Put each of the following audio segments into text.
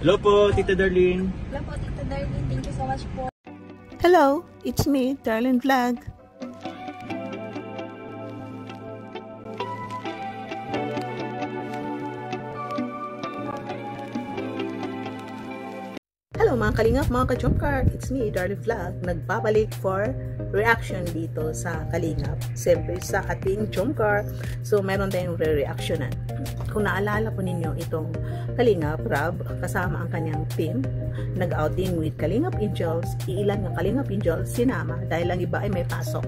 Hello po, Tita Darlene. Hello po, Tita Darlene. Thank you so much po. Hello, it's me, Darlene Vlog. Hello mga kalingap, mga ka-Jomcar, it's me, Darlene Vlog. Nagbabalik for reaction dito sa Kalingap. Siyempre sa ating Jomcar. So meron tayong re-reactionan. Kung naalala po ninyo itong Kalingap Rob, kasama ang kanyang team, nag-outing with Kalingap Angels. Iilan ng Kalingap Angels sinama dahil ang iba ay may pasok.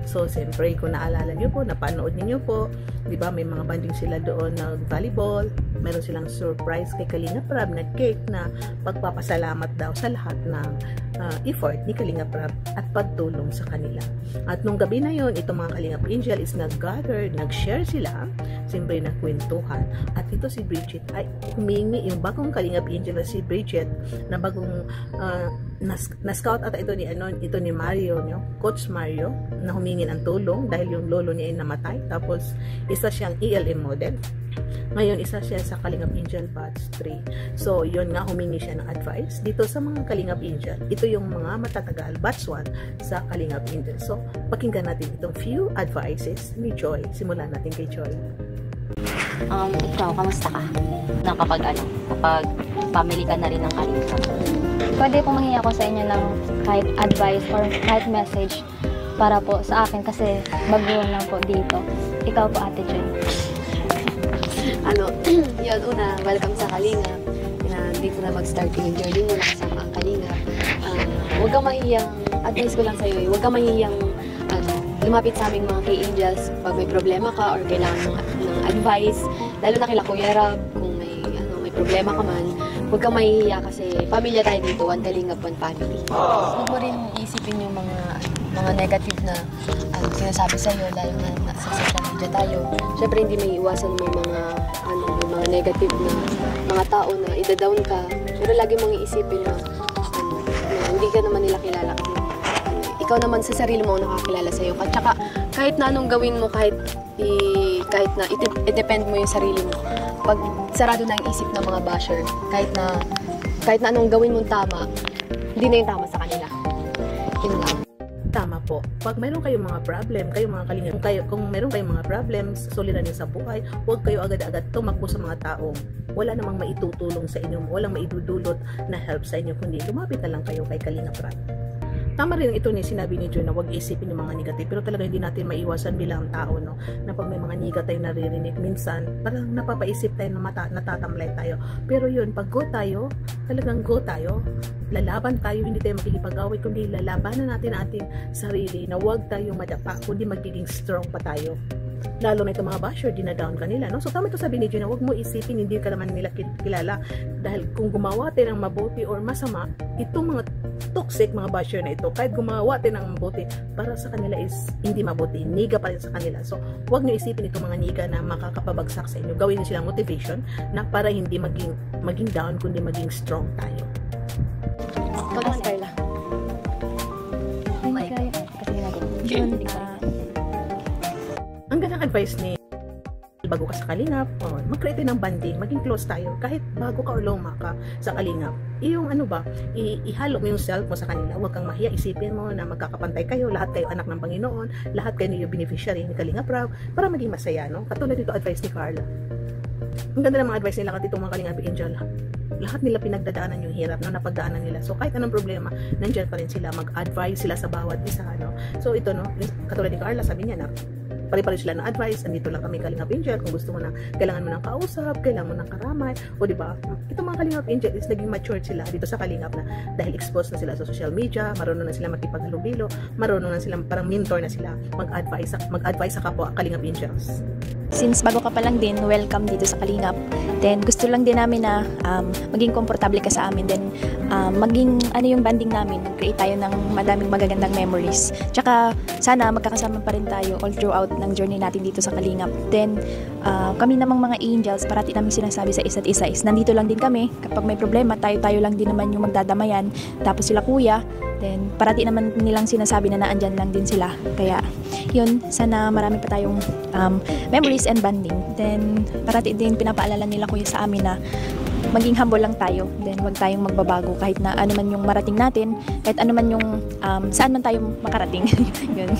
So siyempre kung naalala nyo po, napanood ninyo po, di ba may mga banding sila doon na volleyball. Meron silang surprise kay Kalingap Rob na cake na pagpapasalamat daw sa lahat ng effort ni Kalingap Rob at pagtulong sa kanila. At nung gabi na yon, itong mga Kalingap Angel is nag-gather, nag-share sila, siyempre nagkwentuhan. At ito si Bridget ay humingi, yung bagong Kalingap Angel na si Bridget, na bagong na-scout ata ito ni Mario, Coach Mario, na humingi ng tulong dahil yung lolo niya ay namatay. Tapos isa siyang ELM model. Ngayon, isa siya sa Kalingap Angel Batch 3. So, yun nga, humingi siya ng advice dito sa mga Kalingap Angel. Ito yung mga matatagal, Batch 1 sa Kalingap Angel. So, pakinggan natin itong few advices ni Joy. Simulan natin kay Joy. Ikaw, kamusta ka? Kapag family ka na rin ng Kalingap. Pwede po manghingi ako sa inyo ng kahit advice or kahit message para po sa akin kasi baguhan lang po dito. Ikaw po, Ate Joy. Yun, una, welcome sa Kalingap. Dito na mag-start yung journey mo na kasama ang Kalingap. Huwag kang mahiyang, advice ko lang sa'yo, huwag kang mahiyang lumapit sa aming mga K-Angels pag may problema ka or kailangan ng advice. Lalo na kila Kuya Rob, kung may problema ka man, huwag kang mahihiya kasi pamilya tayo dito, one Kalingap, one family. Huwag mo rin isipin yung mga negative na sinasabi sa'yo, lalo na sa social media tayo. Siyempre hindi may iwasan may mga negative na mga tao na ida-down ka. Pero lagi mong iisipin na hindi ka naman nila kilala kasi ikaw naman sa sarili mo nakakilala sa'yo. At saka kahit na anong gawin mo, kahit na i-depend mo yung sarili mo. Pag sarado na yung isip ng mga basher, kahit na anong gawin mong tama, hindi na yung tama sa kanila. Yun lang. Tama po. Pag mayroon kayong mga problem, mga Kalingap, kung mayroon kayong mga problems, suliranin sa buhay, huwag kayo agad-agad tumakbo sa mga taong wala namang maitutulong sa inyo, walang maidudulot na help sa inyo, kundi lumapit na lang kayo kay Kalingap Rob. Tama rin ito ni sinabi ni Joy na huwag isipin yung mga negative, pero talaga hindi natin maiwasan bilang tao, na pag may mga negative tayo naririnig, minsan parang napapaisip tayo na natatamlay tayo. Pero yun, pag go tayo, talagang go tayo, lalaban tayo, hindi tayo makikipag-away, kundi lalabanan natin ang ating sarili, na huwag tayo madapa, kundi magiging strong pa tayo. Lalo na itong mga basher, dinadown ka nila, no? So tama ito sabi ni Joy na huwag mo isipin hindi ka naman nila kilala, dahil kung gumawa tayo ng mabuti or masama, itong mga toxic mga basher na ito, kahit gumawa tayo ng mabuti, para sa kanila is hindi mabuti, niga pa rin sa kanila. So huwag nyo isipin itong mga niga na makakapabagsak sa inyo, gawin nyo silang motivation na para hindi maging down, kundi maging strong tayo. Pag-mas Carla. Ang gandang advice ni bago ka sa Kalingap, mag-create ng banding, maging close tayo kahit bago ka o luma ka sa Kalingap. Yung ihalo mo yung self mo sa kanila, huwag kang mahiya, isipin mo na magkakapantay kayo, lahat kayo anak ng Panginoon, lahat kayo yung beneficiary ni Kalingap Rob, para maging masaya, no? Katulad dito advice ni Carla. Ang ganda ng mga advice nila katitong mga Kalingap Angel, lahat nila pinagdadaanan yung hirap na napagdaanan nila. So kahit anong problema, nandiyan pa rin sila, mag-advise sila sa bawat isa, no? So ito, no, katulad ni Carla, sabi niya na pare-pare sila ng advice, andito lang kami Kalingap Angel, kung gusto mo na, kailangan mo ng kausap, kailangan mo ng karamay, o diba, itong mga Kalingap Angel is naging matured sila dito sa Kalingap na dahil exposed na sila sa social media, marunong na sila makipaghalubilo, marunong na sila, parang mentor na sila mag-advise sa kapwa Kalingap Angels. Since bago ka pa lang din, welcome dito sa Kalingap. Then gusto lang din namin na maging komportable ka sa amin. Then maging yung banding namin, create tayo ng madaming magagandang memories. Tsaka sana magkakasama pa rin tayo all throughout ng journey natin dito sa Kalingap. Then kami namang mga angels, parati namin sinasabi sa isa't isa is nandito lang din kami. Kapag may problema, tayo lang din naman yung magdadamayan. Tapos sila kuya, then parati naman nilang sinasabi na naandyan lang din sila. Kaya yun, sana marami pa tayong memories and bonding. Then parati din pinapaalala nila kuya sa amin na maging humble lang tayo. Then wag tayong magbabago kahit na ano man yung marating natin, kahit ano man yung saan man tayo makarating. Yun.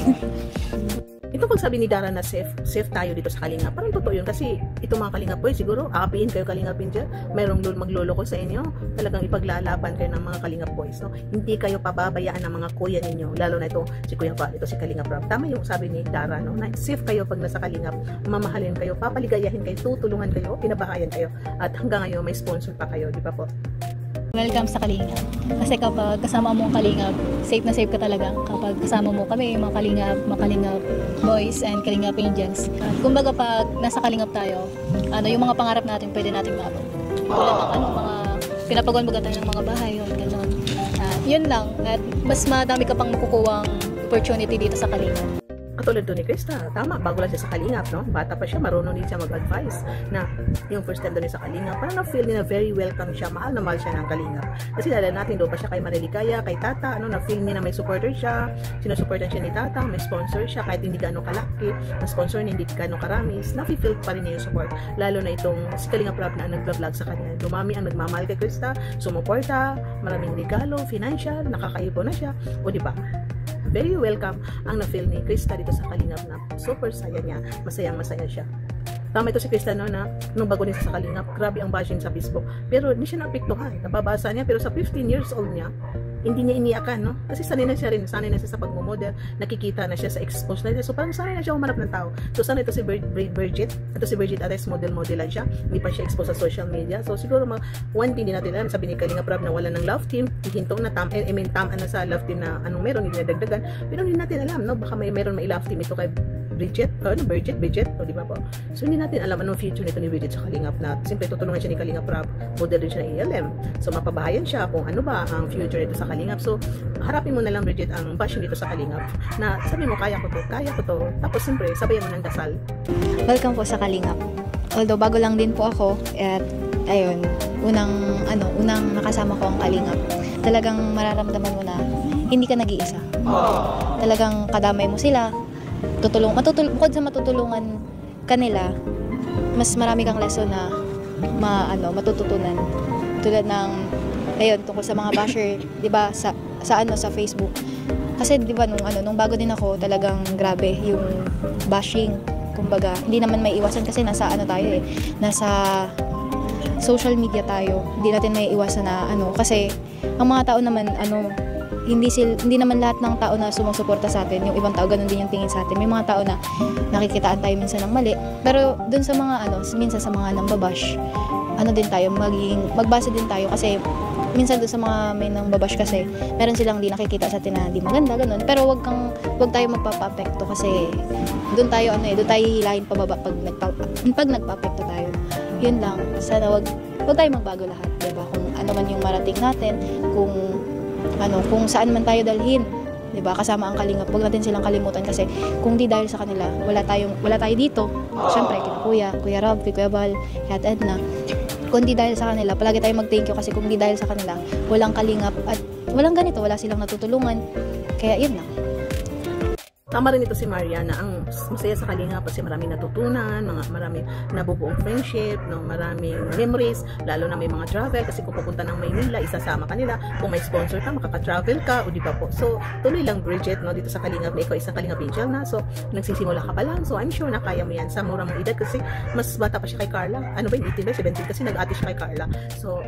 Ito pag sabi ni Dara na safe tayo dito sa Kalingap, parang totoo yun kasi itong mga Kalingap boys, siguro aapiin kayo Kalingapin dyan, mayroong magloloko sa inyo, talagang ipaglalaban kayo ng mga Kalingap boys, no? Hindi kayo pababayaan ng mga kuya ninyo, lalo na ito si Kuya Pa, ito si Kalingap Rob. Tama yung sabi ni Dara, no? Na safe kayo pag nasa Kalingap, mamahalin kayo, papaligayahin kayo, tutulungan kayo, pinabahayan kayo, at hanggang ngayon may sponsor pa kayo, di ba po? Welcome sa Kalingap. Kasi kapag kasama mo ang Kalingap, safe na safe ka talaga. Kapag kasama mo kami, mga Kalingap boys and Kalingap angels. Kumbaga pag nasa Kalingap tayo, yung mga pangarap natin pwede natin maabot. Tulad ng mga pinapagawaan tayo ng mga bahay, gano'n. Yun lang. At mas madami ka pang makukuwang opportunity dito sa Kalingap. Katulad doon ni Krista, tama, bago lang siya sa Kalingap, no? Bata pa siya, marunong din siya mag-advise na yung first time doon sa Kalingap, parang na-feel niya na very welcome siya, mahal na mahal siya ng Kalingap. Kasi dala natin, doon pa siya kay Marilikaya, kay Tata, na-feel niya na may supporter siya, sinusuportan siya ni Tata, may sponsor siya, kahit hindi gano'ng kalaki, na sponsor niya hindi gano'ng karami, na-feel pa rin niya yung support. Lalo na itong si Kalingap Rob na nag-vlog sa kanya. Dumami ang nagmamahal kay Krista, sumuporta, maraming regalo, financial, nakakaipon na siya, o diba? Very welcome ang na-feel ni Krista dito sa Kalingap na super saya niya, masayang-masaya siya. Tama ito si Krista no, na nung bago niya sa Kalingap, grabe ang bashing sa Facebook. Pero hindi siya naapektuhan, nababasa niya, pero sa 15 years old niya, hindi niya iniyakan, no? Kasi sanay na siya rin, sanay na siya sa pagmumodel, nakikita na siya sa expose na siya. So parang sanay na siya humarap ng tao. So sanay ito si Bridget, ito si Bridget Ares, model-modelan siya, hindi pa siya expose sa social media. So siguro one thing din natin alam, sabi ni Kalingap Rob na wala ng love team, hinto na tamaan na sa love team na anong meron, hindi na dagdagan. Pero hindi natin alam, no? Baka meron may love team ito kay Bridget, o di ba po? So hindi natin alam anong future nito ni Bridget sa Kalingap na simple tutulungan siya ni Kalingap Rob, model din siya ng ELM. So mapabahayan siya kung ano ba ang future nito sa Kalingap. So harapin mo na lang Bridget ang bashing dito sa Kalingap na sabi mo kaya ko to. Tapos siyempre sabayan mo ng dasal. Welcome po sa Kalingap. Although bago lang din po ako at ayun, unang nakasama ko ang Kalingap. Talagang mararamdaman mo na hindi ka nag-iisa. Talagang kadamay mo sila. Bukod sa matutulungan kanila, mas marami kang lesson na matututunan. Tulad ng ayun, tungkol sa mga basher, 'di ba, sa Facebook. Kasi 'di ba nung bago din ako, talagang grabe yung bashing. Kumbaga, hindi naman may iwasan kasi nasa social media tayo. Hindi natin may iwasan na kasi ang mga tao naman hindi naman lahat ng tao na sumusuporta sa atin, yung ibang tao ganun din yung tingin sa atin. May mga tao na nakikitaan tayo minsan ng mali. Pero dun sa mga minsan sa mga nambabash, din tayo magbasa din tayo kasi minsan dun sa mga may nambabash kasi meron silang di nakikita sa atin na di maganda ganun. Pero wag tayo magpapa-apekto kasi dun tayo hihilahin pababa pag nagpa-apekto tayo. Yun lang. Sana wag tayo magbago lahat, 'di ba? Kung ano man yung marating natin, kung saan man tayo dalhin, 'di ba? Kasama ang Kalingap, huwag natin silang kalimutan kasi kung di dahil sa kanila, wala tayo dito. Syempre, Kuya Rob, Kuya Bal, Kat Edna. Kung di dahil sa kanila, palagi tayong mag-thank you kasi kung di dahil sa kanila, walang Kalingap at walang ganito, wala silang natutulungan. Kaya yun lang. Tama rin ito si Mariana, ang masaya sa Kalingap kasi maraming natutunan, maraming nabubuong friendship, maraming memories, lalo na may mga travel kasi kung pupunta ng Maynila, isasama ka nila, kung may sponsor ka, makaka-travel ka, o di ba po? So, tuloy lang Bridget, dito sa Kalingap, ikaw isang Kalingap angel na, so nagsisimula ka pa lang, so I'm sure na kaya mo yan sa murang mga edad kasi mas bata pa siya kay Carla, 18 ba, 17 kasi nag-ate siya kay Carla, so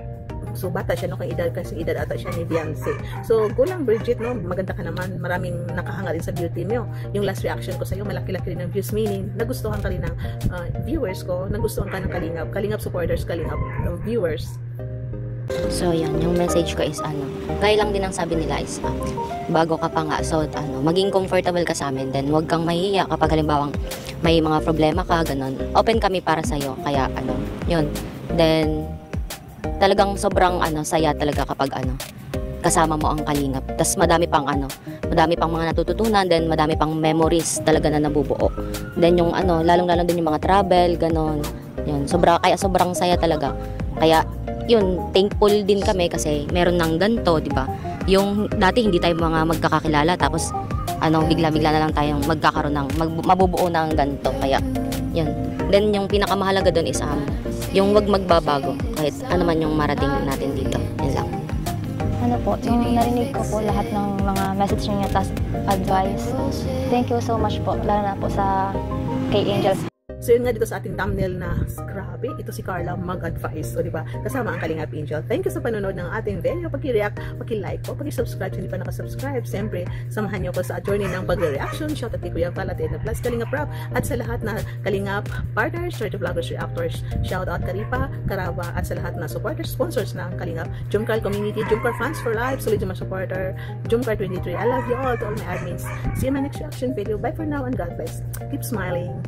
bata siya kay edad kasi edad ata siya ni Beyonce. So go lang Bridget, maganda ka naman, maraming nakahanga rin sa beauty mo. Yung last reaction ko sa iyo, malaki-laki rin ng views, meaning nagustuhan ka rin ng viewers ko, nagustuhan ka ng Kalingap supporters, Kalingap viewers. So yan, yung message ko is gaya lang din ang sabi nila is bago ka pa nga, so maging comfortable ka sa amin, then wag kang mahihiya kapag halimbawang may mga problema ka, ganun. Open kami para sa iyo, kaya yun. Then talagang sobrang saya talaga kapag kasama mo ang Kalingap. Tas madami pang mga natututunan, then madami pang memories talaga na nabubuo. Then yung lalong-lalo din yung mga travel, ganon. Yun, kaya sobrang saya talaga. Kaya yun, thankful din kami kasi meron ng ganito, di ba? Yung dati hindi tayo mga magkakakilala tapos bigla-bigla na lang tayong magkakaroon ng mabubuo ng ganito. Kaya yun. Then yung pinakamahalaga doon is yung wag magbabago. Kaya kahit ano man yung marating natin dito. Yan lang. Ano po, yung narinig ko po lahat ng mga message niyo tas advice. Thank you so much po, lalo na po sa kay Angels. So yun nga dito sa ating thumbnail na grabe, ito si Carla mag-advise. O diba, kasama ang Kalingap Angel. Thank you sa panonood ng ating video. Paki-react, paki-like po, paki-subscribe kung hindi pa nakasubscribe. Siyempre, samahan niyo ko sa journey ng pag-reaction. Shout out kay Kuya Val at Edna Plus, Kalingap Rap, at sa lahat na Kalingap partners, Charity Vloggers, Reactors. Shout out Karipa, Karaba, at sa lahat na supporters, sponsors ng Kalingap Jomcar Community, Jomcar Fans for Life, solid yung mga supporter, Jomcar 23. I love you all, to all my admins. See you in my next reaction video. Bye for now and God bless. Keep smiling.